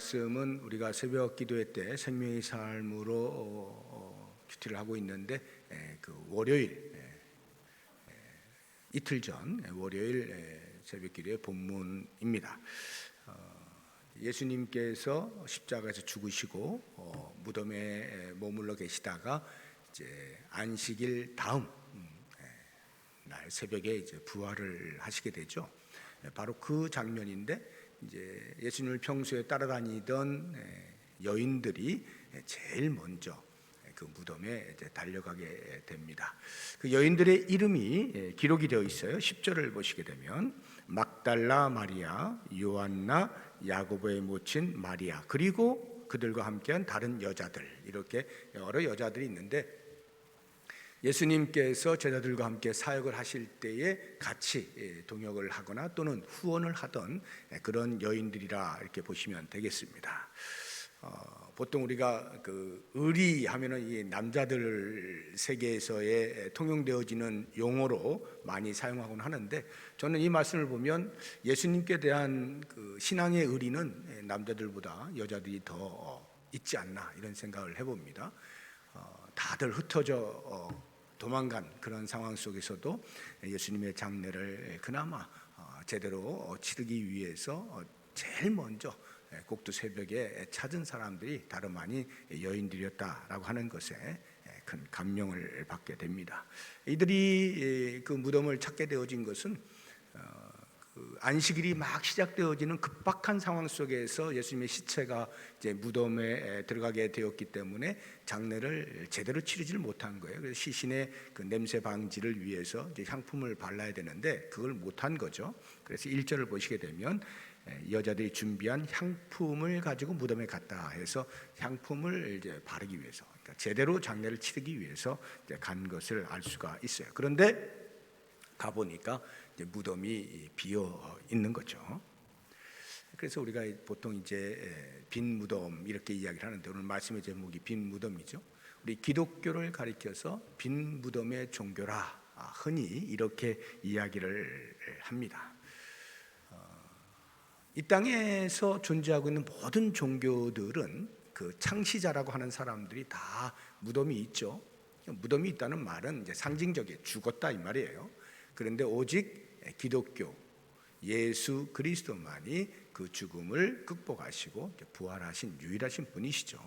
말씀은 우리가 새벽 기도회 때 생명의 삶으로 큐티를 하고 있는데 그 월요일 이틀 전 월요일 새벽 기도의 본문입니다. 예수님께서 십자가에서 죽으시고 무덤에 머물러 계시다가 이제 안식일 다음 날 새벽에 이제 부활을 하시게 되죠. 바로 그 장면인데 이제 예수님을 평소에 따라다니던 여인들이 제일 먼저 그 무덤에 이제 달려가게 됩니다. 그 여인들의 이름이 기록이 되어 있어요. 10절을 보시게 되면 막달라 마리아, 요한나, 야고보의 모친 마리아, 그리고 그들과 함께한 다른 여자들, 이렇게 여러 여자들이 있는데 예수님께서 제자들과 함께 사역을 하실 때에 같이 동역을 하거나 또는 후원을 하던 그런 여인들이라 이렇게 보시면 되겠습니다. 보통 우리가 그 의리 하면은 이 남자들 세계에서의 통용되어지는 용어로 많이 사용하곤 하는데, 저는 이 말씀을 보면 예수님께 대한 그 신앙의 의리는 남자들보다 여자들이 더 있지 않나 이런 생각을 해봅니다. 다들 흩어져 도망간 그런 상황 속에서도 예수님의 장례를 그나마 제대로 치르기 위해서 제일 먼저 꼭두 새벽에 찾은 사람들이 다름 아닌 여인들이었다라고 하는 것에 큰 감명을 받게 됩니다. 이들이 그 무덤을 찾게 되어진 것은 그 안식일이 막 시작되어지는 급박한 상황 속에서 예수님의 시체가 이제 무덤에 들어가게 되었기 때문에 장례를 제대로 치르지를 못한 거예요. 그래서 시신의 그 냄새 방지를 위해서 이제 향품을 발라야 되는데 그걸 못한 거죠. 그래서 1절을 보시게 되면 여자들이 준비한 향품을 가지고 무덤에 갔다 해서 향품을 이제 바르기 위해서, 그러니까 제대로 장례를 치르기 위해서 이제 간 것을 알 수가 있어요. 그런데 가보니까 이제 무덤이 비어 있는 거죠. 그래서 우리가 보통 이제 빈 무덤 이렇게 이야기를 하는데, 오늘 말씀의 제목이 빈 무덤이죠. 우리 기독교를 가리켜서 빈 무덤의 종교라 흔히 이렇게 이야기를 합니다. 이 땅에서 존재하고 있는 모든 종교들은 그 창시자라고 하는 사람들이 다 무덤이 있죠. 무덤이 있다는 말은 이제 상징적이에요. 죽었다 이 말이에요. 그런데 오직 기독교, 예수 그리스도만이 그 죽음을 극복하시고 부활하신 유일하신 분이시죠.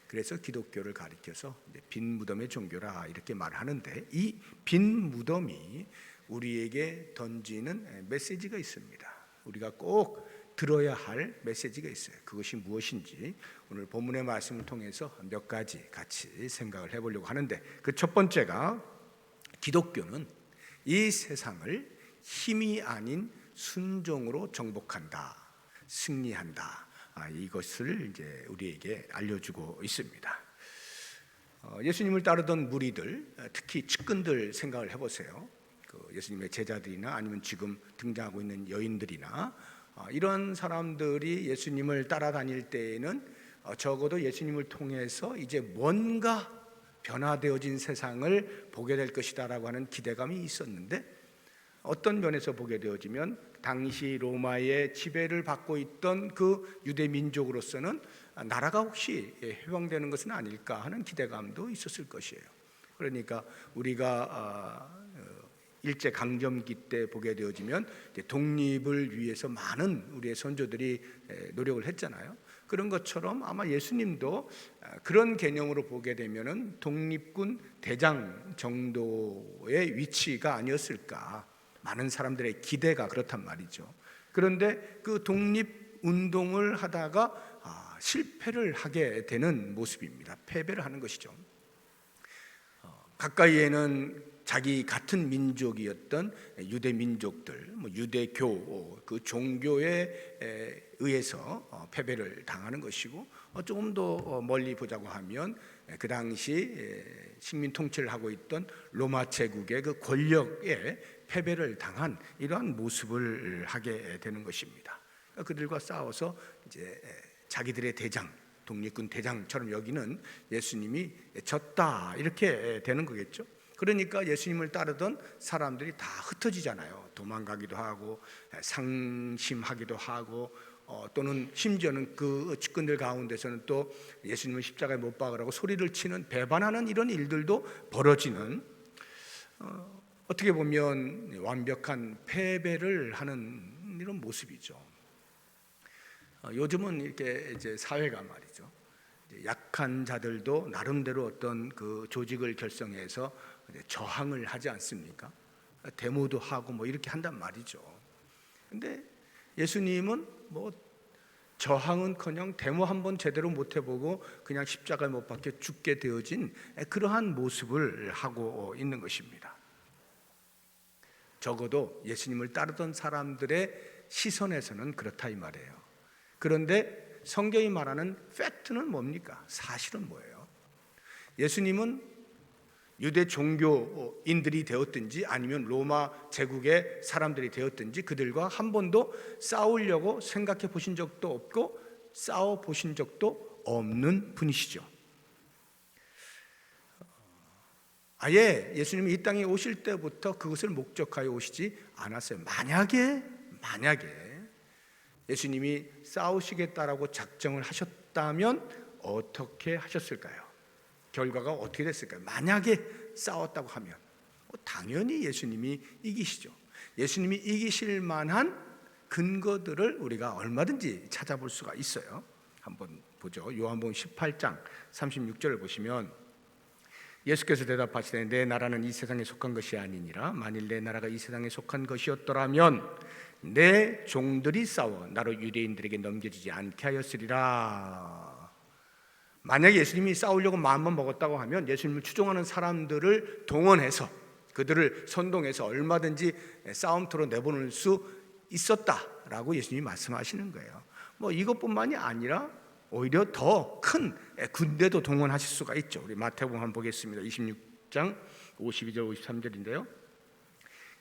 그래서 기독교를 가리켜서 빈 무덤의 종교라 이렇게 말하는데, 이 빈 무덤이 우리에게 던지는 메시지가 있습니다. 우리가 꼭 들어야 할 메시지가 있어요. 그것이 무엇인지 오늘 본문의 말씀을 통해서 몇 가지 같이 생각을 해보려고 하는데, 그 첫 번째가 기독교는 이 세상을 힘이 아닌 순종으로 정복한다, 승리한다, 이것을 이제 우리에게 알려주고 있습니다. 예수님을 따르던 무리들, 특히 측근들 생각을 해보세요. 그 예수님의 제자들이나 아니면 지금 등장하고 있는 여인들이나 이런 사람들이 예수님을 따라다닐 때에는 적어도 예수님을 통해서 이제 뭔가 변화되어진 세상을 보게 될 것이다라고 하는 기대감이 있었는데, 어떤 면에서 보게 되어지면 당시 로마의 지배를 받고 있던 그 유대 민족으로서는 나라가 혹시 해방되는 것은 아닐까 하는 기대감도 있었을 것이에요. 그러니까 우리가 일제 강점기 때 보게 되어지면 독립을 위해서 많은 우리의 선조들이 노력을 했잖아요. 그런 것처럼 아마 예수님도 그런 개념으로 보게 되면은 독립군 대장 정도의 위치가 아니었을까, 많은 사람들의 기대가 그렇단 말이죠. 그런데 그 독립운동을 하다가 실패를 하게 되는 모습입니다. 패배를 하는 것이죠. 가까이에는 자기 같은 민족이었던 유대 민족들, 유대교 그 종교에 의해서 패배를 당하는 것이고, 조금 더 멀리 보자고 하면 그 당시 식민 통치를 하고 있던 로마 제국의 그 권력에 패배를 당한 이러한 모습을 하게 되는 것입니다. 그들과 싸워서 이제 자기들의 대장, 독립군 대장처럼 여기는 예수님이 졌다 이렇게 되는 거겠죠. 그러니까 예수님을 따르던 사람들이 다 흩어지잖아요. 도망가기도 하고 상심하기도 하고 또는 심지어는 그 측근들 가운데서는 또 예수님을 십자가에 못 박으라고 소리를 치는, 배반하는 이런 일들도 벌어지는, 어떻게 보면 완벽한 패배를 하는 이런 모습이죠. 요즘은 이렇게 이제 사회가 말이죠, 약한 자들도 나름대로 어떤 그 조직을 결성해서 저항을 하지 않습니까? 데모도 하고 뭐 이렇게 한단 말이죠. 근데 예수님은 뭐 저항은커녕 데모 한번 제대로 못 해보고 그냥 십자가에 못 박혀 죽게 되어진 그러한 모습을 하고 있는 것입니다. 적어도 예수님을 따르던 사람들의 시선에서는 그렇다 이 말이에요. 그런데 성경이 말하는 팩트는 뭡니까? 사실은 뭐예요? 예수님은 유대 종교인들이 되었든지 아니면 로마 제국의 사람들이 되었든지 그들과 한 번도 싸우려고 생각해 보신 적도 없고 싸워 보신 적도 없는 분이시죠. 아예 예수님이 이 땅에 오실 때부터 그것을 목적하여 오시지 않았어요. 만약에 예수님이 싸우시겠다라고 작정을 하셨다면 어떻게 하셨을까요? 결과가 어떻게 됐을까요? 만약에 싸웠다고 하면 당연히 예수님이 이기시죠. 예수님이 이기실 만한 근거들을 우리가 얼마든지 찾아볼 수가 있어요. 한번 보죠. 요한복음 18장 36절을 보시면 예수께서 대답하시되 내 나라는 이 세상에 속한 것이 아니니라. 만일 내 나라가 이 세상에 속한 것이었더라면 내 종들이 싸워 나로 유대인들에게 넘겨지지 않게 하였으리라. 만약에 예수님이 싸우려고 마음만 먹었다고 하면 예수님을 추종하는 사람들을 동원해서 그들을 선동해서 얼마든지 싸움터로 내보낼 수 있었다라고 예수님이 말씀하시는 거예요. 뭐 이것뿐만이 아니라 오히려 더 큰 군대도 동원하실 수가 있죠. 우리 마태복음 한번 보겠습니다. 26장 52절 53절인데요.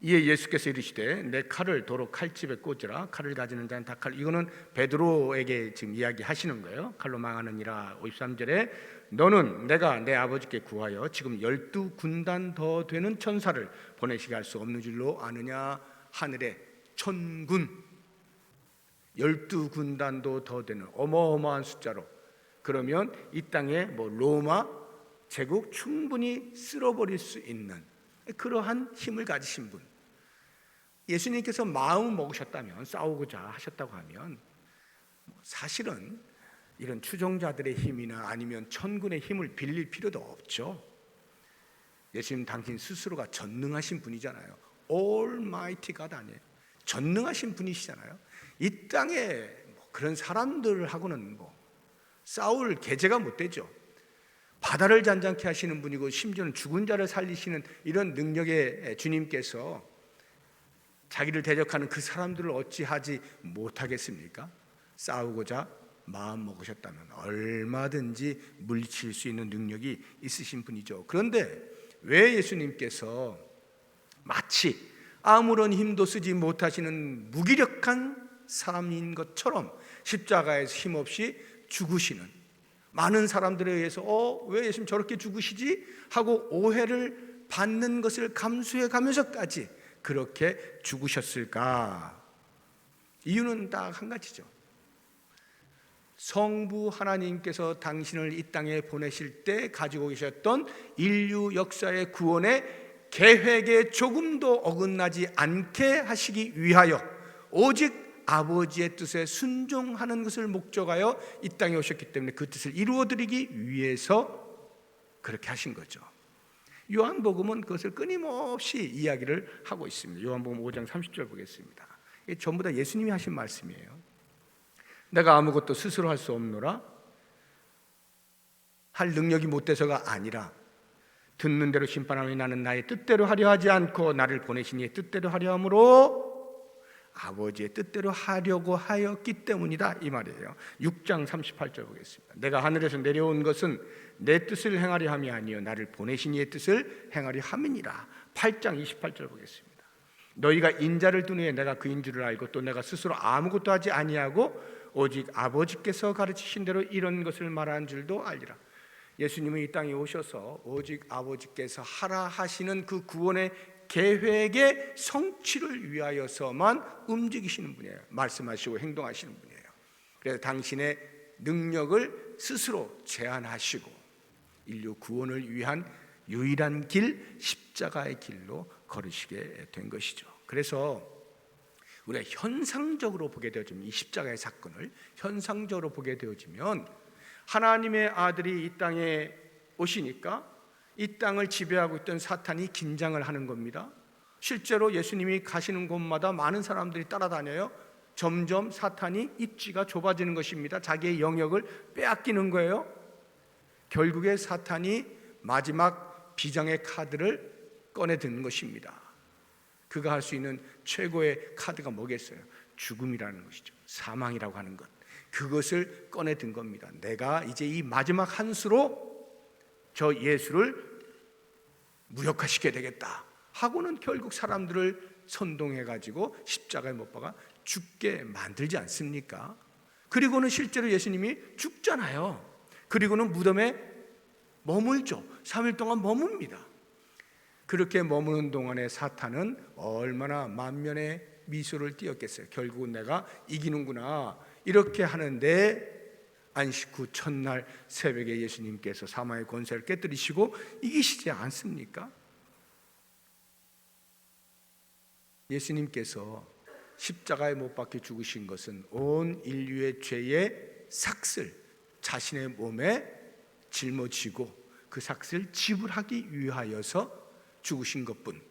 이에 예수께서 이르시되 내 칼을 도로 칼집에 꽂으라. 칼을 가지는 자는 다 칼. 이거는 베드로에게 지금 이야기하시는 거예요. 칼로 망하느니라. 53절에 너는 내가 내 아버지께 구하여 지금 12군단 더 되는 천사를 보내시게 할 수 없는 줄로 아느냐. 하늘에 천군 12군단도 더 되는 어마어마한 숫자로, 그러면 이 땅에 뭐 로마 제국 충분히 쓸어버릴 수 있는 그러한 힘을 가지신 분, 예수님께서 마음을 먹으셨다면, 싸우고자 하셨다고 하면 사실은 이런 추종자들의 힘이나 아니면 천군의 힘을 빌릴 필요도 없죠. 예수님 당신 스스로가 전능하신 분이잖아요. Almighty God 아니에요. 전능하신 분이시잖아요. 이 땅에 그런 사람들하고는 싸울 계제가 못 되죠. 바다를 잔잔케 하시는 분이고 심지어는 죽은 자를 살리시는 이런 능력의 주님께서 자기를 대적하는 그 사람들을 어찌하지 못하겠습니까? 싸우고자 마음 먹으셨다면 얼마든지 물리칠 수 있는 능력이 있으신 분이죠. 그런데 왜 예수님께서 마치 아무런 힘도 쓰지 못하시는 무기력한 사람인 것처럼 십자가에서 힘없이 죽으시는, 많은 사람들에 의해서 왜 예수님 저렇게 죽으시지? 하고 오해를 받는 것을 감수해 가면서까지 그렇게 죽으셨을까? 이유는 딱 한 가지죠. 성부 하나님께서 당신을 이 땅에 보내실 때 가지고 계셨던 인류 역사의 구원의 계획에 조금도 어긋나지 않게 하시기 위하여 오직 아버지의 뜻에 순종하는 것을 목적하여 이 땅에 오셨기 때문에 그 뜻을 이루어드리기 위해서 그렇게 하신 거죠. 요한복음은 그것을 끊임없이 이야기를 하고 있습니다. 요한복음 5장 30절 보겠습니다. 이게 전부 다 예수님이 하신 말씀이에요. 내가 아무것도 스스로 할 수 없노라. 할 능력이 못 돼서가 아니라 듣는 대로 심판하노니 나는 나의 뜻대로 하려 하지 않고 나를 보내신 이의 뜻대로 하려 함으로 아버지의 뜻대로 하려고 하였기 때문이다 이 말이에요. 6장 38절 보겠습니다. 내가 하늘에서 내려온 것은 내 뜻을 행하려 함이 아니요 나를 보내신 이의 뜻을 행하려 함이니라. 8장 28절 보겠습니다. 너희가 인자를 둔 후에 내가 그인 줄을 알고 또 내가 스스로 아무것도 하지 아니하고 오직 아버지께서 가르치신 대로 이런 것을 말하는 줄도 알리라. 예수님은 이 땅에 오셔서 오직 아버지께서 하라 하시는 그 구원의 계획의 성취를 위하여서만 움직이시는 분이에요. 말씀하시고 행동하시는 분이에요. 그래서 당신의 능력을 스스로 제한하시고 인류 구원을 위한 유일한 길, 십자가의 길로 걸으시게 된 것이죠. 그래서 우리가 현상적으로 보게 되어지면, 이 십자가의 사건을 현상적으로 보게 되어지면, 하나님의 아들이 이 땅에 오시니까 이 땅을 지배하고 있던 사탄이 긴장을 하는 겁니다. 실제로 예수님이 가시는 곳마다 많은 사람들이 따라다녀요. 점점 사탄이 입지가 좁아지는 것입니다. 자기의 영역을 빼앗기는 거예요. 결국에 사탄이 마지막 비장의 카드를 꺼내드는 것입니다. 그가 할 수 있는 최고의 카드가 뭐겠어요? 죽음이라는 것이죠. 사망이라고 하는 것, 그것을 꺼내든 겁니다. 내가 이제 이 마지막 한 수로 저 예수를 무력화시켜야 되겠다 하고는 결국 사람들을 선동해가지고 십자가에 못 박아 죽게 만들지 않습니까? 그리고는 실제로 예수님이 죽잖아요. 그리고는 무덤에 머물죠. 3일 동안 머뭅니다. 그렇게 머무는 동안에 사탄은 얼마나 만면의 미소를 띄었겠어요. 결국은 내가 이기는구나 이렇게 하는데, 안식 후 첫날 새벽에 예수님께서 사망의 권세를 깨뜨리시고 이기시지 않습니까? 예수님께서 십자가에 못 박혀 죽으신 것은 온 인류의 죄의 삭슬 자신의 몸에 짊어지고 그 삭슬 지불하기 위하여서 죽으신 것뿐,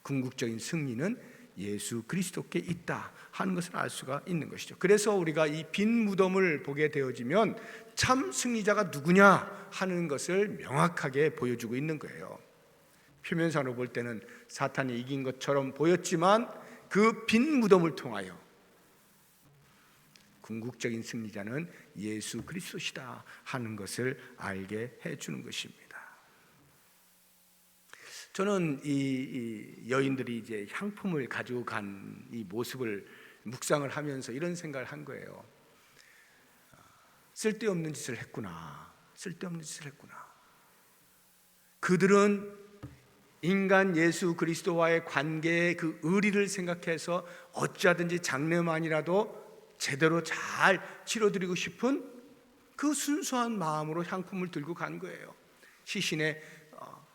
궁극적인 승리는 예수 그리스도께 있다 하는 것을 알 수가 있는 것이죠. 그래서 우리가 이 빈 무덤을 보게 되어지면 참 승리자가 누구냐 하는 것을 명확하게 보여주고 있는 거예요. 표면상으로 볼 때는 사탄이 이긴 것처럼 보였지만 그 빈 무덤을 통하여 궁극적인 승리자는 예수 그리스도시다 하는 것을 알게 해주는 것입니다. 저는 이 여인들이 이제 향품을 가지고 간 이 모습을 묵상을 하면서 이런 생각을 한 거예요. 쓸데없는 짓을 했구나. 쓸데없는 짓을 했구나. 그들은 인간 예수 그리스도와의 관계의 그 의리를 생각해서 어찌하든지 장래만이라도 제대로 잘 치러드리고 싶은 그 순수한 마음으로 향품을 들고 간 거예요. 시신에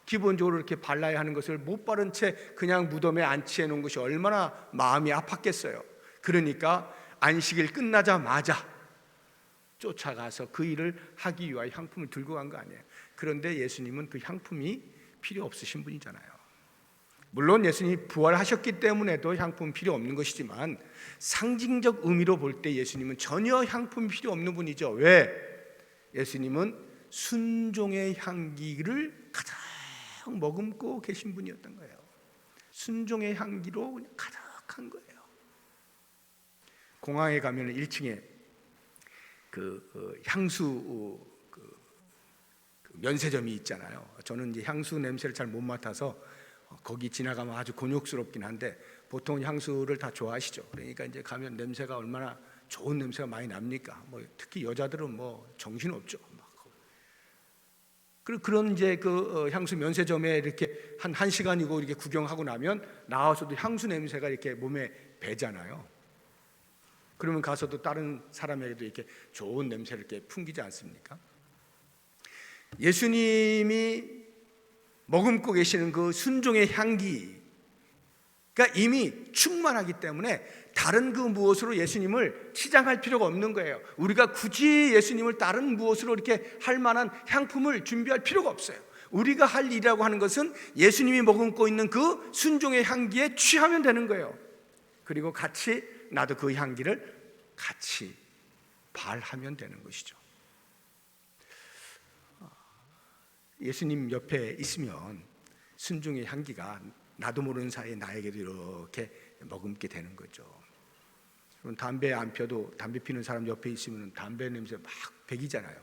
기본적으로 이렇게 발라야 하는 것을 못 바른 채 그냥 무덤에 안치해 놓은 것이 얼마나 마음이 아팠겠어요. 그러니까 안식일 끝나자마자 쫓아가서 그 일을 하기 위하여 향품을 들고 간 거 아니에요. 그런데 예수님은 그 향품이 필요 없으신 분이잖아요. 물론 예수님이 부활하셨기 때문에도 향품은 필요 없는 것이지만 상징적 의미로 볼 때 예수님은 전혀 향품이 필요 없는 분이죠. 왜? 예수님은 순종의 향기를 가장 머금고 계신 분이었던 거예요. 순종의 향기로 가득한 거예요. 공항에 가면 1층에 향수 면세점이 있잖아요. 저는 이제 향수 냄새를 잘 못 맡아서 거기 지나가면 아주 곤욕스럽긴 한데 보통 향수를 다 좋아하시죠. 그러니까 이제 가면 냄새가 얼마나 좋은 냄새가 많이 납니까? 뭐 특히 여자들은 뭐 정신 없죠. 그런 이제 향수 면세점에 이렇게 한 1시간이고 이렇게 구경하고 나면 나와서도 향수 냄새가 이렇게 몸에 배잖아요. 그러면 가서도 다른 사람에게도 이렇게 좋은 냄새를 이렇게 풍기지 않습니까? 예수님이 머금고 계시는 그 순종의 향기가 이미 충만하기 때문에 다른 그 무엇으로 예수님을 치장할 필요가 없는 거예요. 우리가 굳이 예수님을 다른 무엇으로 이렇게 할 만한 향품을 준비할 필요가 없어요. 우리가 할 일이라고 하는 것은 예수님이 머금고 있는 그 순종의 향기에 취하면 되는 거예요. 그리고 같이 나도 그 향기를 같이 발하면 되는 것이죠. 예수님 옆에 있으면 순종의 향기가 나도 모르는 사이에 나에게도 이렇게 머금게 되는 거죠. 담배 안 펴도 담배 피는 사람 옆에 있으면 담배 냄새 막 배기잖아요.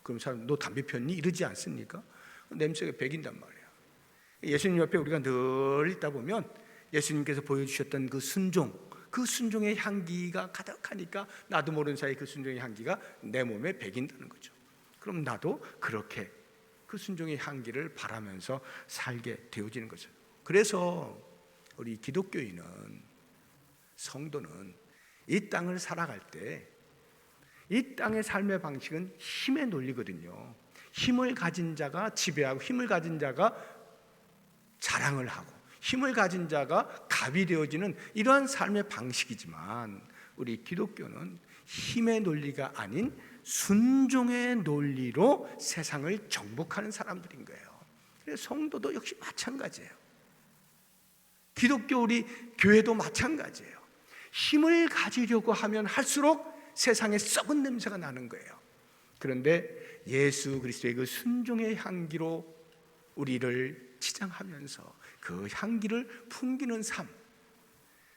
그럼 사람 너 담배 폈니? 이러지 않습니까? 냄새가 배긴단 말이에요. 예수님 옆에 우리가 늘 있다 보면 예수님께서 보여주셨던 그 순종의 향기가 가득하니까 나도 모르는 사이에 그 순종의 향기가 내 몸에 배긴다는 거죠. 그럼 나도 그렇게 그 순종의 향기를 바라면서 살게 되어지는 거죠. 그래서 우리 기독교인은, 성도는 이 땅을 살아갈 때 이 땅의 삶의 방식은 힘의 논리거든요. 힘을 가진 자가 지배하고 힘을 가진 자가 자랑을 하고 힘을 가진 자가 갑이 되어지는 이러한 삶의 방식이지만 우리 기독교는 힘의 논리가 아닌 순종의 논리로 세상을 정복하는 사람들인 거예요. 그래서 성도도 역시 마찬가지예요. 기독교 우리 교회도 마찬가지예요. 힘을 가지려고 하면 할수록 세상에 썩은 냄새가 나는 거예요. 그런데 예수 그리스도의 그 순종의 향기로 우리를 치장하면서 그 향기를 풍기는 삶,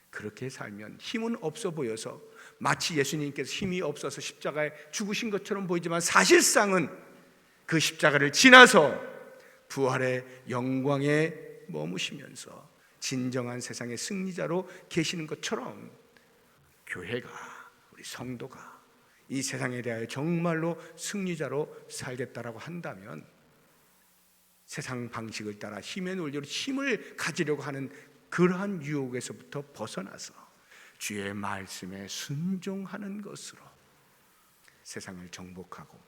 그렇게 살면 힘은 없어 보여서 마치 예수님께서 힘이 없어서 십자가에 죽으신 것처럼 보이지만 사실상은 그 십자가를 지나서 부활의 영광에 머무시면서 진정한 세상의 승리자로 계시는 것처럼 교회가, 우리 성도가 이 세상에 대하여 정말로 승리자로 살겠다라고 한다면 세상 방식을 따라 힘의 논리로 힘을 가지려고 하는 그러한 유혹에서부터 벗어나서 주의 말씀에 순종하는 것으로 세상을 정복하고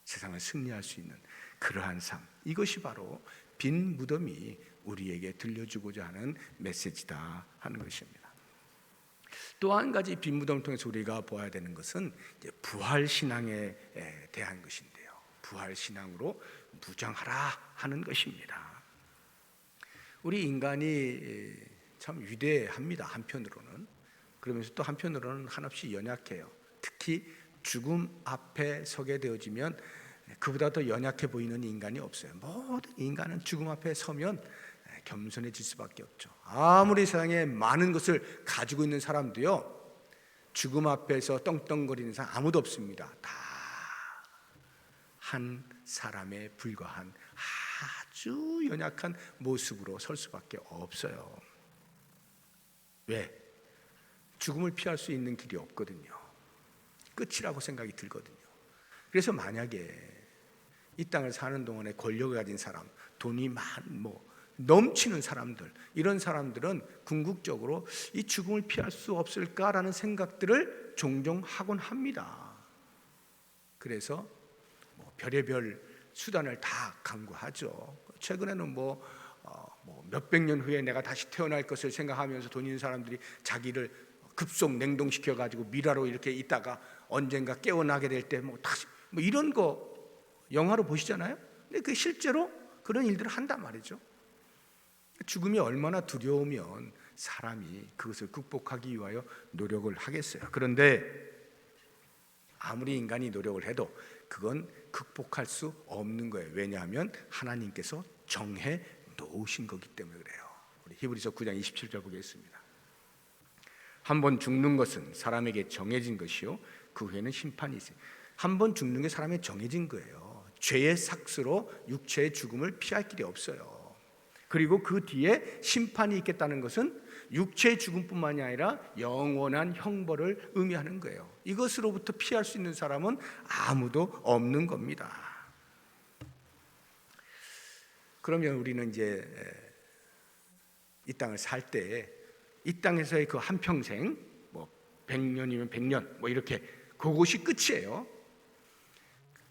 세상을 승리할 수 있는 그러한 삶, 이것이 바로 빈 무덤이 우리에게 들려주고자 하는 메시지다 하는 것입니다. 또 한 가지 빈 무덤을 통해서 우리가 보아야 되는 것은 이제 부활신앙에 대한 것인데요, 부활신앙으로 무장하라 하는 것입니다. 우리 인간이 참 위대합니다, 한편으로는. 그러면서 또 한편으로는 한없이 연약해요. 특히 죽음 앞에 서게 되어지면 그보다 더 연약해 보이는 인간이 없어요. 모든 인간은 죽음 앞에 서면 겸손해질 수밖에 없죠. 아무리 세상에 많은 것을 가지고 있는 사람도요, 죽음 앞에서 떵떵거리는 사람 아무도 없습니다. 다 한 사람에 불과한 아주 연약한 모습으로 설 수밖에 없어요. 왜? 죽음을 피할 수 있는 길이 없거든요. 끝이라고 생각이 들거든요. 그래서 만약에 이 땅을 사는 동안에 권력을 가진 사람, 돈이 넘치는 사람들, 이런 사람들은 궁극적으로 이 죽음을 피할 수 없을까라는 생각들을 종종 하곤 합니다. 그래서 별의별 수단을 다 강구하죠. 최근에는 몇백 년 후에 내가 다시 태어날 것을 생각하면서 돈 있는 사람들이 자기를 급속 냉동시켜 가지고 미라로 이렇게 있다가 언젠가 깨어나게 될 때 다시 이런 거 영화로 보시잖아요. 근데 그 실제로 그런 일들을 한단 말이죠. 죽음이 얼마나 두려우면 사람이 그것을 극복하기 위하여 노력을 하겠어요. 그런데 아무리 인간이 노력을 해도 그건 극복할 수 없는 거예요. 왜냐하면 하나님께서 정해 놓으신 거기 때문에 그래요. 우리 히브리서 9장 27절 보겠습니다. 한번 죽는 것은 사람에게 정해진 것이요 그 후에는 심판이 있어요. 한번 죽는 게 사람에게 정해진 거예요. 죄의 삭스로 육체의 죽음을 피할 길이 없어요. 그리고 그 뒤에 심판이 있겠다는 것은 육체의 죽음뿐만이 아니라 영원한 형벌을 의미하는 거예요. 이것으로부터 피할 수 있는 사람은 아무도 없는 겁니다. 그러면 우리는 이제 이 땅을 살 때 이 땅에서의 그 한평생 100년이면 100년 이렇게 그것이 끝이에요.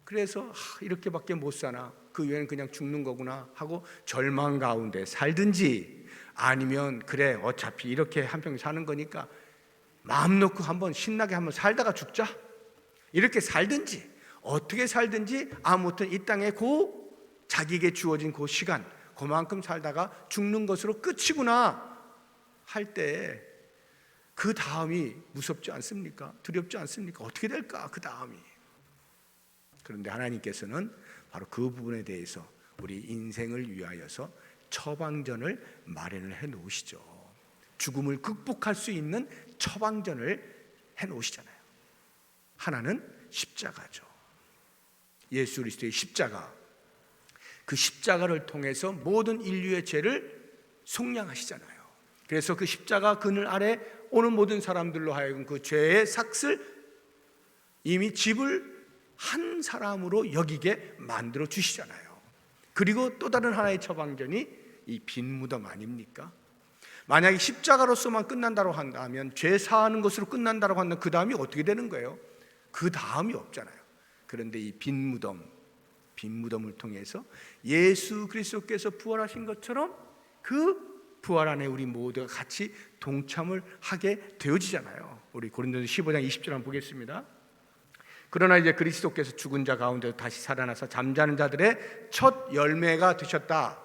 그래서 이렇게밖에 못 사나, 그 외에는 그냥 죽는 거구나 하고 절망 가운데 살든지, 아니면 그래 어차피 이렇게 한평생 사는 거니까 마음 놓고 한번 신나게 한번 살다가 죽자 이렇게 살든지, 어떻게 살든지 아무튼 이 땅에 자기에게 주어진 그 시간 그만큼 살다가 죽는 것으로 끝이구나 할 때 그 다음이 무섭지 않습니까? 두렵지 않습니까? 어떻게 될까 그 다음이. 그런데 하나님께서는 바로 그 부분에 대해서 우리 인생을 위하여서 처방전을 마련을 해 놓으시죠. 죽음을 극복할 수 있는 처방전을 해 놓으시잖아요. 하나는 십자가죠. 예수 그리스도의 십자가. 그 십자가를 통해서 모든 인류의 죄를 속량하시잖아요. 그래서 그 십자가 그늘 아래 오는 모든 사람들로 하여금 그 죄의 삭을 이미 집을 한 사람으로 여기게 만들어 주시잖아요. 그리고 또 다른 하나의 처방전이 이 빈 무덤 아닙니까? 만약에 십자가로서만 끝난다고 한다면, 죄 사하는 것으로 끝난다고 한다면 그 다음이 어떻게 되는 거예요? 그 다음이 없잖아요. 그런데 이 빈 무덤을 통해서 예수 그리스도께서 부활하신 것처럼 그 부활 안에 우리 모두가 같이 동참을 하게 되어지잖아요. 우리 고린도서 15장 20절 한번 보겠습니다. 그러나 이제 그리스도께서 죽은 자 가운데 다시 살아나서 잠자는 자들의 첫 열매가 되셨다.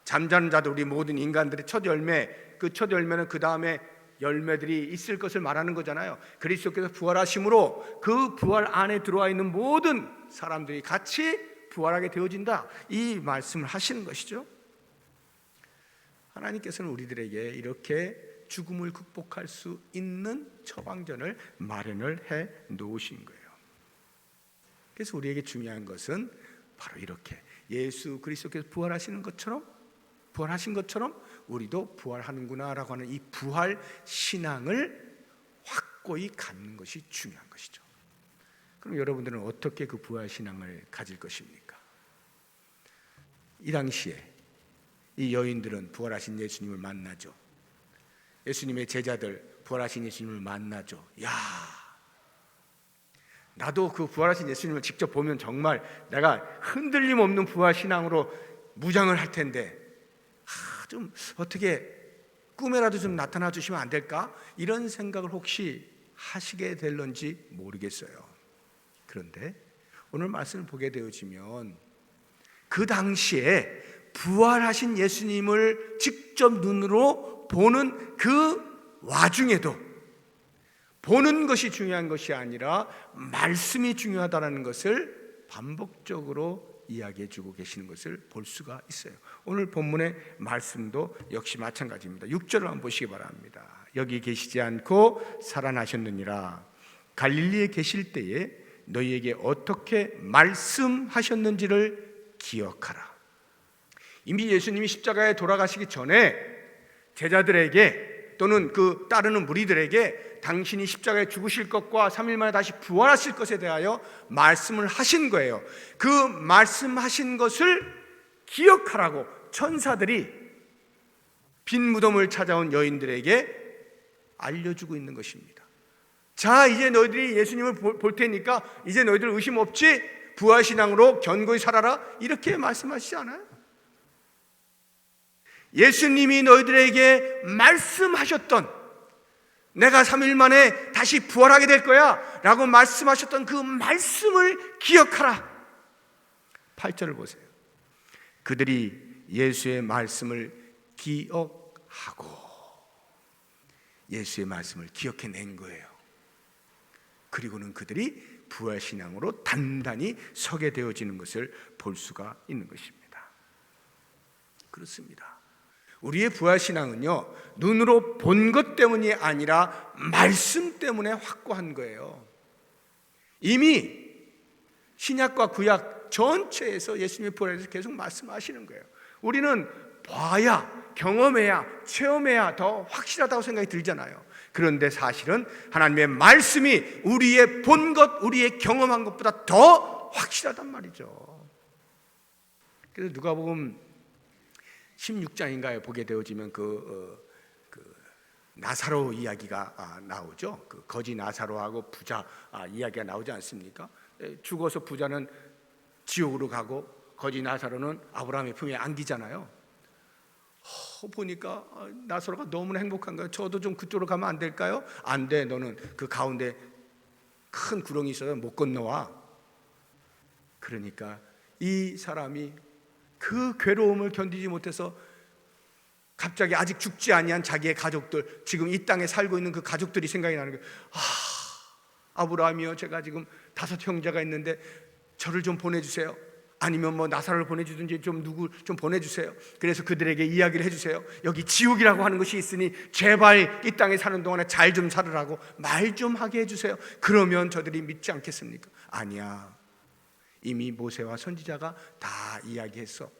잠자는 자들, 우리 모든 인간들의 첫 열매, 그 첫 열매는 그 다음에 열매들이 있을 것을 말하는 거잖아요. 그리스도께서 부활하심으로 그 부활 안에 들어와 있는 모든 사람들이 같이 부활하게 되어진다, 이 말씀을 하시는 것이죠. 하나님께서는 우리들에게 이렇게 죽음을 극복할 수 있는 처방전을 마련을 해 놓으신 거예요. 그래서 우리에게 중요한 것은 바로 이렇게 예수 그리스도께서 부활하신 것처럼 우리도 부활하는구나라고 하는 이 부활 신앙을 확고히 갖는 것이 중요한 것이죠. 그럼 여러분들은 어떻게 그 부활 신앙을 가질 것입니까? 이 당시에 이 여인들은 부활하신 예수님을 만나죠. 예수님의 제자들 부활하신 예수님을 만나죠. 야, 나도 그 부활하신 예수님을 직접 보면 정말 내가 흔들림 없는 부활 신앙으로 무장을 할 텐데, 좀 어떻게 꿈에라도 좀 나타나 주시면 안 될까? 이런 생각을 혹시 하시게 될런지 모르겠어요. 그런데 오늘 말씀을 보게 되어지면 그 당시에 부활하신 예수님을 직접 눈으로 보는 그 와중에도 보는 것이 중요한 것이 아니라 말씀이 중요하다는 것을 반복적으로 이야기해 주고 계시는 것을 볼 수가 있어요. 오늘 본문의 말씀도 역시 마찬가지입니다. 6절을 한번 보시기 바랍니다. 여기 계시지 않고 살아나셨느니라. 갈릴리에 계실 때에 너희에게 어떻게 말씀하셨는지를 기억하라. 이미 예수님이 십자가에 돌아가시기 전에 제자들에게 또는 그 따르는 무리들에게 당신이 십자가에 죽으실 것과 3일 만에 다시 부활하실 것에 대하여 말씀을 하신 거예요. 그 말씀하신 것을 기억하라고 천사들이 빈 무덤을 찾아온 여인들에게 알려주고 있는 것입니다. 자, 이제 너희들이 예수님을 볼 테니까 이제 너희들 의심 없지? 부활신앙으로 견고히 살아라, 이렇게 말씀하시지 않아요? 예수님이 너희들에게 말씀하셨던, 내가 3일 만에 다시 부활하게 될 거야 라고 말씀하셨던 그 말씀을 기억하라. 8절을 보세요. 그들이 예수의 말씀을 기억하고, 예수의 말씀을 기억해낸 거예요. 그리고는 그들이 부활신앙으로 단단히 서게 되어지는 것을 볼 수가 있는 것입니다. 그렇습니다. 우리의 부활신앙은요, 눈으로 본 것 때문이 아니라 말씀 때문에 확고한 거예요. 이미 신약과 구약 전체에서 예수님의 부활에 대해서 계속 말씀하시는 거예요. 우리는 봐야, 경험해야, 체험해야 더 확실하다고 생각이 들잖아요. 그런데 사실은 하나님의 말씀이 우리의 본 것, 우리의 경험한 것보다 더 확실하단 말이죠. 그래서 누가복음 16장인가에 보게 되어지면 그 나사로 이야기가 나오죠. 그 거지 나사로하고 부자 이야기가 나오지 않습니까? 죽어서 부자는 지옥으로 가고 거지 나사로는 아브라함의 품에 안기잖아요. 보니까 나사로가 너무나 행복한 거예요. 저도 좀 그쪽으로 가면 안 될까요? 안 돼, 너는 그 가운데 큰 구렁이 있어서 못 건너와. 그러니까 이 사람이 그 괴로움을 견디지 못해서 갑자기 아직 죽지 아니한 자기의 가족들, 지금 이 땅에 살고 있는 그 가족들이 생각이 나는 거예요. 아브라함이요, 제가 지금 5 형제가 있는데 저를 좀 보내주세요. 아니면 뭐 나사로를 보내주든지 좀 누구 좀 보내주세요. 그래서 그들에게 이야기를 해주세요. 여기 지옥이라고 하는 것이 있으니 제발 이 땅에 사는 동안에 잘 좀 살으라고 말 좀 하게 해주세요. 그러면 저들이 믿지 않겠습니까? 아니야, 이미 모세와 선지자가 다 이야기했어.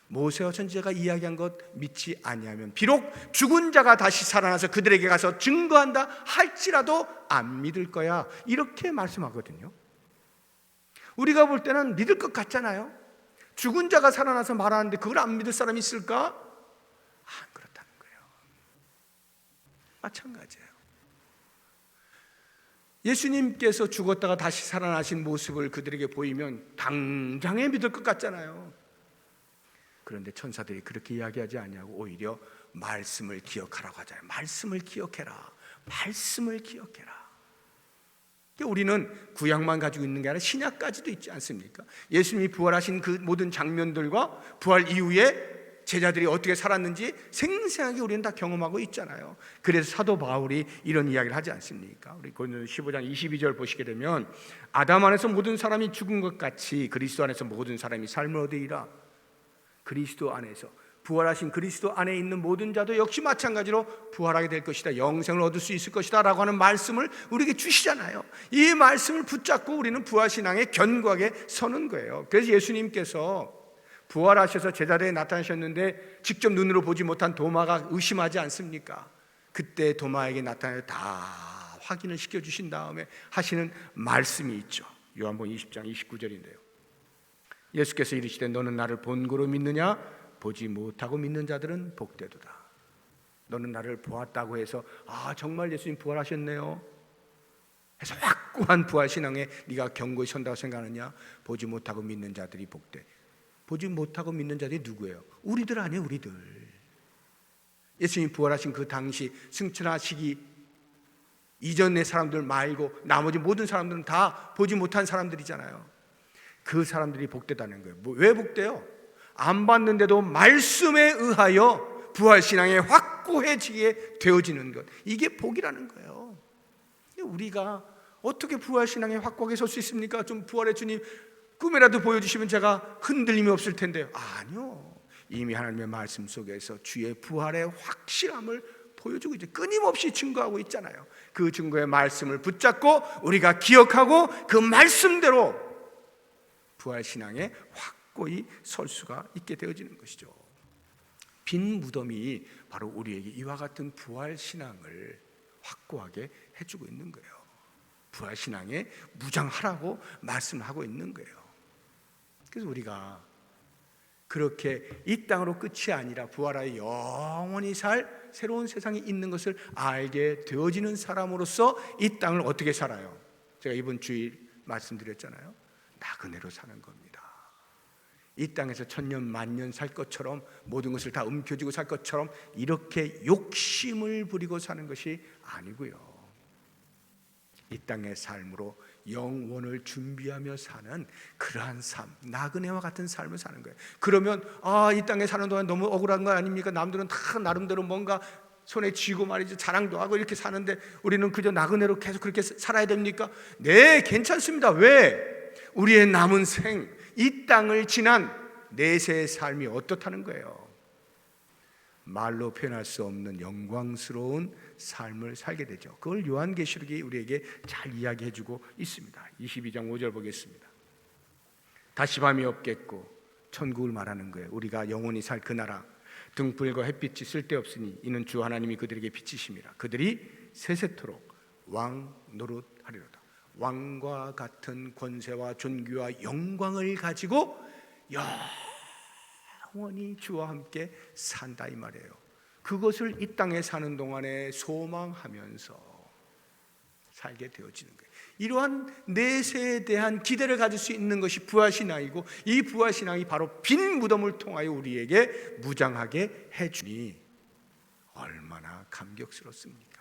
모세와 선지자가 이야기한 것 믿지 아니하면 비록 죽은 자가 다시 살아나서 그들에게 가서 증거한다 할지라도 안 믿을 거야, 이렇게 말씀하거든요. 우리가 볼 때는 믿을 것 같잖아요. 죽은 자가 살아나서 말하는데 그걸 안 믿을 사람이 있을까? 안 그렇다는 거예요. 마찬가지예요. 예수님께서 죽었다가 다시 살아나신 모습을 그들에게 보이면 당장에 믿을 것 같잖아요. 그런데 천사들이 그렇게 이야기하지 않냐고 오히려 말씀을 기억하라고 하잖아요. 말씀을 기억해라. 말씀을 기억해라. 우리는 구약만 가지고 있는 게 아니라 신약까지도 있지 않습니까? 예수님이 부활하신 그 모든 장면들과 부활 이후에 제자들이 어떻게 살았는지 생생하게 우리는 다 경험하고 있잖아요. 그래서 사도 바울이 이런 이야기를 하지 않습니까? 우리 고린도서 15장 22절 보시게 되면 아담 안에서 모든 사람이 죽은 것 같이 그리스도 안에서 모든 사람이 삶을 얻으리라. 그리스도 안에서 부활하신 그리스도 안에 있는 모든 자도 역시 마찬가지로 부활하게 될 것이다. 영생을 얻을 수 있을 것이다 라고 하는 말씀을 우리에게 주시잖아요. 이 말씀을 붙잡고 우리는 부활신앙에 견고하게 서는 거예요. 그래서 예수님께서 부활하셔서 제자들에 나타나셨는데 직접 눈으로 보지 못한 도마가 의심하지 않습니까? 그때 도마에게 나타나서 다 확인을 시켜주신 다음에 하시는 말씀이 있죠. 요한복음 20장 29절인데요 예수께서 이르시되 너는 나를 본고로 믿느냐? 보지 못하고 믿는 자들은 복되도다. 너는 나를 보았다고 해서 정말 예수님 부활하셨네요 해서 확고한 부활신앙에 네가 견고히 선다고 생각하느냐? 보지 못하고 믿는 자들이 복돼. 보지 못하고 믿는 자들이 누구예요? 우리들 아니에요. 우리들. 예수님 부활하신 그 당시 승천하시기 이전의 사람들 말고 나머지 모든 사람들은 다 보지 못한 사람들이잖아요. 그 사람들이 복되다는 거예요. 왜 복돼요? 안 봤는데도 말씀에 의하여 부활신앙에 확고해지게 되어지는 것, 이게 복이라는 거예요. 우리가 어떻게 부활신앙에 확고하게 설 수 있습니까? 좀 부활의 주님 꿈이라도 보여주시면 제가 흔들림이 없을 텐데요. 아니요. 이미 하나님의 말씀 속에서 주의 부활의 확실함을 보여주고 이제 끊임없이 증거하고 있잖아요. 그 증거의 말씀을 붙잡고 우리가 기억하고 그 말씀대로 부활신앙에 확고히 설 수가 있게 되어지는 것이죠. 빈 무덤이 바로 우리에게 이와 같은 부활신앙을 확고하게 해주고 있는 거예요. 부활신앙에 무장하라고 말씀하고 있는 거예요. 그래서 우리가 그렇게 이 땅으로 끝이 아니라 부활하여 영원히 살 새로운 세상이 있는 것을 알게 되어지는 사람으로서 이 땅을 어떻게 살아요? 제가 이번 주일 말씀드렸잖아요. 나그네로 사는 겁니다. 이 땅에서 천년 만년 살 것처럼 모든 것을 다 움켜쥐고 살 것처럼 이렇게 욕심을 부리고 사는 것이 아니고요. 이 땅의 삶으로 영원을 준비하며 사는 그러한 삶, 나그네와 같은 삶을 사는 거예요. 그러면 이 땅에 사는 동안 너무 억울한 거 아닙니까? 남들은 다 나름대로 뭔가 손에 쥐고 말이죠, 자랑도 하고 이렇게 사는데 우리는 그저 나그네로 계속 그렇게 살아야 됩니까? 네, 괜찮습니다. 왜? 우리의 남은 생, 이 땅을 지난 내세의 삶이 어떻다는 거예요? 말로 표현할 수 없는 영광스러운 삶을 살게 되죠. 그걸 요한계시록이 우리에게 잘 이야기해주고 있습니다. 22장 5절 보겠습니다. 다시 밤이 없겠고, 천국을 말하는 거예요. 우리가 영원히 살 그 나라. 등불과 햇빛이 쓸데없으니 이는 주 하나님이 그들에게 빛이심이라. 그들이 세세토록 왕 노릇하리로다. 왕과 같은 권세와 존귀와 영광을 가지고 영원히 주와 함께 산다 이 말이에요. 그것을 이 땅에 사는 동안에 소망하면서 살게 되어지는 거예요. 이러한 내세에 대한 기대를 가질 수 있는 것이 부활신앙이고, 이 부활신앙이 바로 빈 무덤을 통하여 우리에게 무장하게 해주니 얼마나 감격스럽습니까?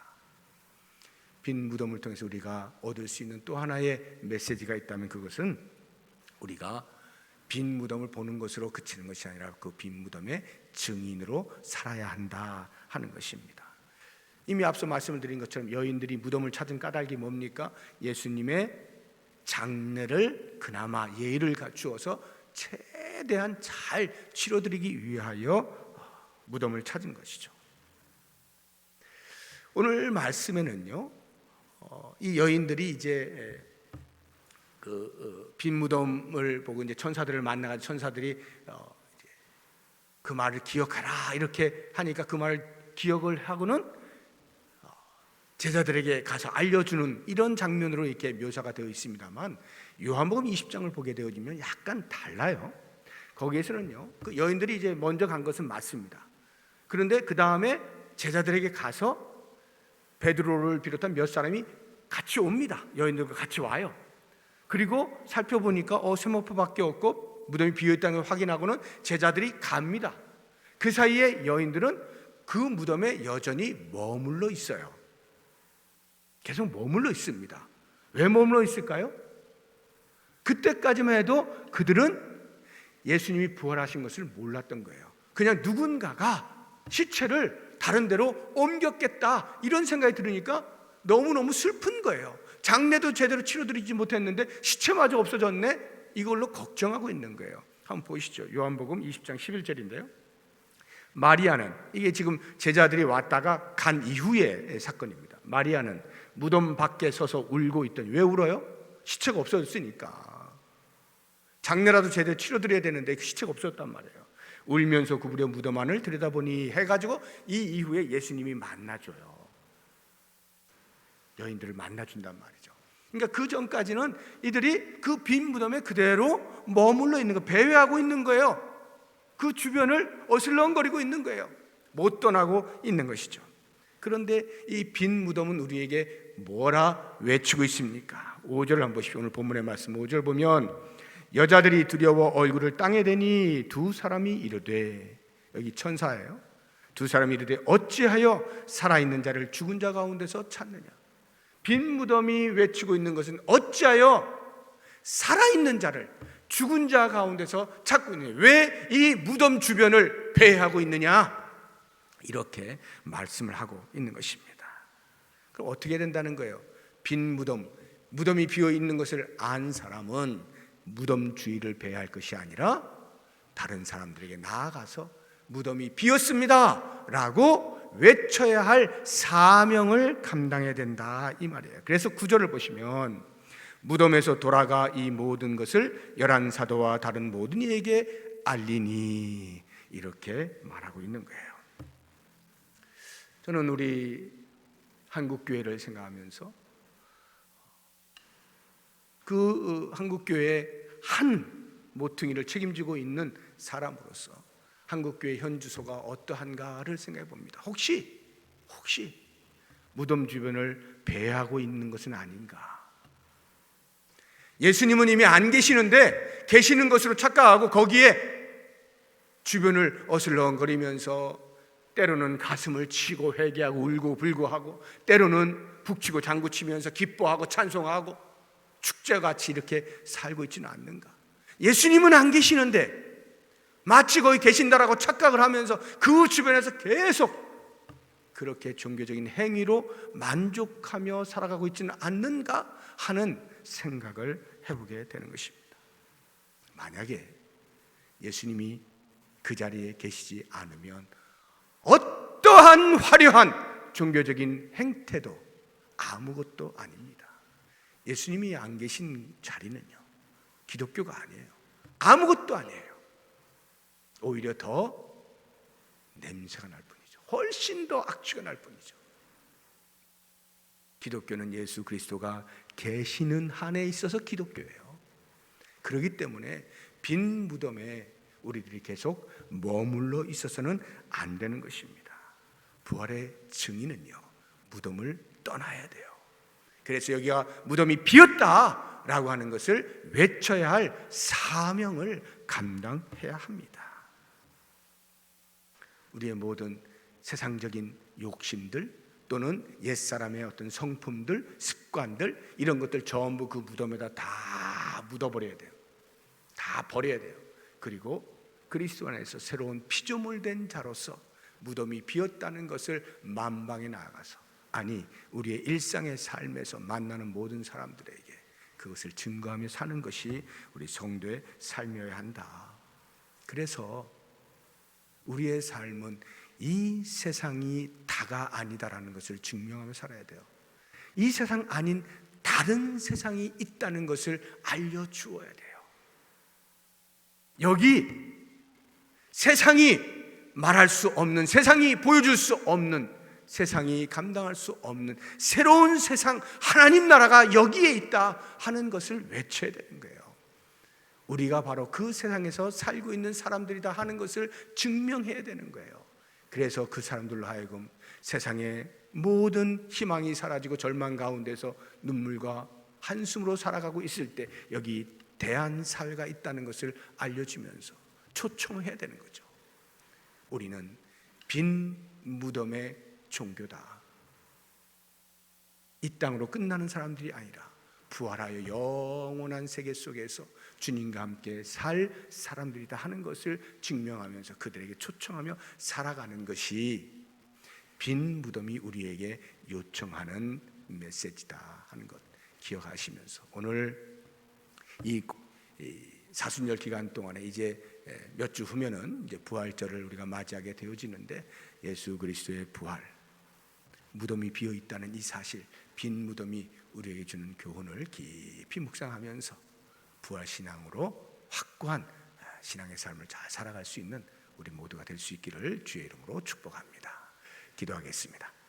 빈 무덤을 통해서 우리가 얻을 수 있는 또 하나의 메시지가 있다면 그것은 우리가 빈 무덤을 보는 것으로 그치는 것이 아니라 그 빈 무덤의 증인으로 살아야 한다 하는 것입니다. 이미 앞서 말씀을 드린 것처럼 여인들이 무덤을 찾은 까닭이 뭡니까? 예수님의 장례를 그나마 예의를 갖추어서 최대한 잘 치러드리기 위하여 무덤을 찾은 것이죠. 오늘 말씀에는요, 이 여인들이 이제 빈 무덤을 보고 이제 천사들을 만나가지고 천사들이 그 말을 기억하라 이렇게 하니까 그 말을 기억을 하고는 제자들에게 가서 알려주는 이런 장면으로 이렇게 묘사가 되어 있습니다만, 요한복음 20장을 보게 되어지면 약간 달라요. 거기에서는요, 그 여인들이 이제 먼저 간 것은 맞습니다. 그런데 그 다음에 제자들에게 가서 베드로를 비롯한 몇 사람이 같이 옵니다. 여인들과 같이 와요. 그리고 살펴보니까 세마포밖에 없고 무덤이 비어있다는 걸 확인하고는 제자들이 갑니다. 그 사이에 여인들은 그 무덤에 여전히 머물러 있어요. 계속 머물러 있습니다. 왜 머물러 있을까요? 그때까지만 해도 그들은 예수님이 부활하신 것을 몰랐던 거예요. 그냥 누군가가 시체를 다른 데로 옮겼겠다 이런 생각이 들으니까 너무너무 슬픈 거예요. 장례도 제대로 치러드리지 못했는데 시체마저 없어졌네? 이걸로 걱정하고 있는 거예요. 한번 보시죠. 요한복음 20장 11절인데요. 마리아는, 이게 지금 제자들이 왔다가 간 이후의 사건입니다. 마리아는 무덤 밖에 서서 울고 있더니, 왜 울어요? 시체가 없어졌으니까. 장례라도 제대로 치러드려야 되는데 그 시체가 없어졌단 말이에요. 울면서 구부려 무덤 안을 들여다보니 해가지고 이 이후에 예수님이 만나줘요. 여인들을 만나준단 말이죠. 그러니까 그 전까지는 이들이 그 빈 무덤에 그대로 머물러 있는 거, 배회하고 있는 거예요. 그 주변을 어슬렁거리고 있는 거예요. 못 떠나고 있는 것이죠. 그런데 이 빈 무덤은 우리에게 뭐라 외치고 있습니까? 5절을 한번 보십시오. 오늘 본문의 말씀 5절 보면, 여자들이 두려워 얼굴을 땅에 대니 두 사람이 이르되, 여기 천사예요. 두 사람이 이르되 어찌하여 살아있는 자를 죽은 자 가운데서 찾느냐. 빈 무덤이 외치고 있는 것은 어찌하여 살아있는 자를 죽은 자 가운데서 찾고 있느냐. 왜 이 무덤 주변을 배회하고 있느냐. 이렇게 말씀을 하고 있는 것입니다. 그럼 어떻게 된다는 거예요? 빈 무덤이 비어 있는 것을 안 사람은 무덤 주위를 배회할 것이 아니라 다른 사람들에게 나아가서 무덤이 비었습니다 라고 외쳐야 할 사명을 감당해야 된다 이 말이에요. 그래서 9절을 보시면, 무덤에서 돌아가 이 모든 것을 11사도와 다른 모든 이에게 알리니, 이렇게 말하고 있는 거예요. 저는 우리 한국교회를 생각하면서 그 한국교회의 한 모퉁이를 책임지고 있는 사람으로서 한국교회 현 주소가 어떠한가를 생각해 봅니다. 혹시 무덤 주변을 배회하고 있는 것은 아닌가? 예수님은 이미 안 계시는데 계시는 것으로 착각하고 거기에 주변을 어슬렁거리면서 때로는 가슴을 치고 회개하고 울고 불고하고, 때로는 북치고 장구치면서 기뻐하고 찬송하고 축제같이 이렇게 살고 있지는 않는가? 예수님은 안 계시는데 마치 거기 계신다라고 착각을 하면서 그 주변에서 계속 그렇게 종교적인 행위로 만족하며 살아가고 있지는 않는가 하는 생각을 해보게 되는 것입니다. 만약에 예수님이 그 자리에 계시지 않으면 어떠한 화려한 종교적인 행태도 아무것도 아닙니다. 예수님이 안 계신 자리는요, 기독교가 아니에요. 아무것도 아니에요. 오히려 더 냄새가 날 뿐이죠. 훨씬 더 악취가 날 뿐이죠. 기독교는 예수 그리스도가 계시는 한에 있어서 기독교예요. 그렇기 때문에 빈 무덤에 우리들이 계속 머물러 있어서는 안 되는 것입니다. 부활의 증인은요, 무덤을 떠나야 돼요. 그래서 여기가 무덤이 비었다라고 하는 것을 외쳐야 할 사명을 감당해야 합니다. 우리의 모든 세상적인 욕심들 또는 옛사람의 어떤 성품들, 습관들, 이런 것들 전부 그 무덤에다 다 묻어버려야 돼요. 다 버려야 돼요. 그리고 그리스도 안에서 새로운 피조물된 자로서 무덤이 비었다는 것을 만방에 나아가서, 아니 우리의 일상의 삶에서 만나는 모든 사람들에게 그것을 증거하며 사는 것이 우리 성도의 삶이어야 한다. 그래서 우리의 삶은 이 세상이 다가 아니다라는 것을 증명하며 살아야 돼요. 이 세상 아닌 다른 세상이 있다는 것을 알려주어야 돼요. 여기 세상이 말할 수 없는, 세상이 보여줄 수 없는, 세상이 감당할 수 없는 새로운 세상, 하나님 나라가 여기에 있다 하는 것을 외쳐야 되는 거예요. 우리가 바로 그 세상에서 살고 있는 사람들이다 하는 것을 증명해야 되는 거예요. 그래서 그 사람들로 하여금 세상의 모든 희망이 사라지고 절망 가운데서 눈물과 한숨으로 살아가고 있을 때 여기 대한사회가 있다는 것을 알려주면서 초청해야 되는 거죠. 우리는 빈 무덤의 종교다. 이 땅으로 끝나는 사람들이 아니라 부활하여 영원한 세계 속에서 주님과 함께 살 사람들이다 하는 것을 증명하면서 그들에게 초청하며 살아가는 것이 빈 무덤이 우리에게 요청하는 메시지다 하는 것 기억하시면서 오늘 이 사순절 기간 동안에 이제 몇 주 후면은 이제 부활절을 우리가 맞이하게 되어지는데 예수 그리스도의 부활, 무덤이 비어 있다는 이 사실, 빈 무덤이 우리에게 주는 교훈을 깊이 묵상하면서 부활 신앙으로 확고한 신앙의 삶을 잘 살아갈 수 있는 우리 모두가 될 수 있기를 주의 이름으로 축복합니다. 기도하겠습니다.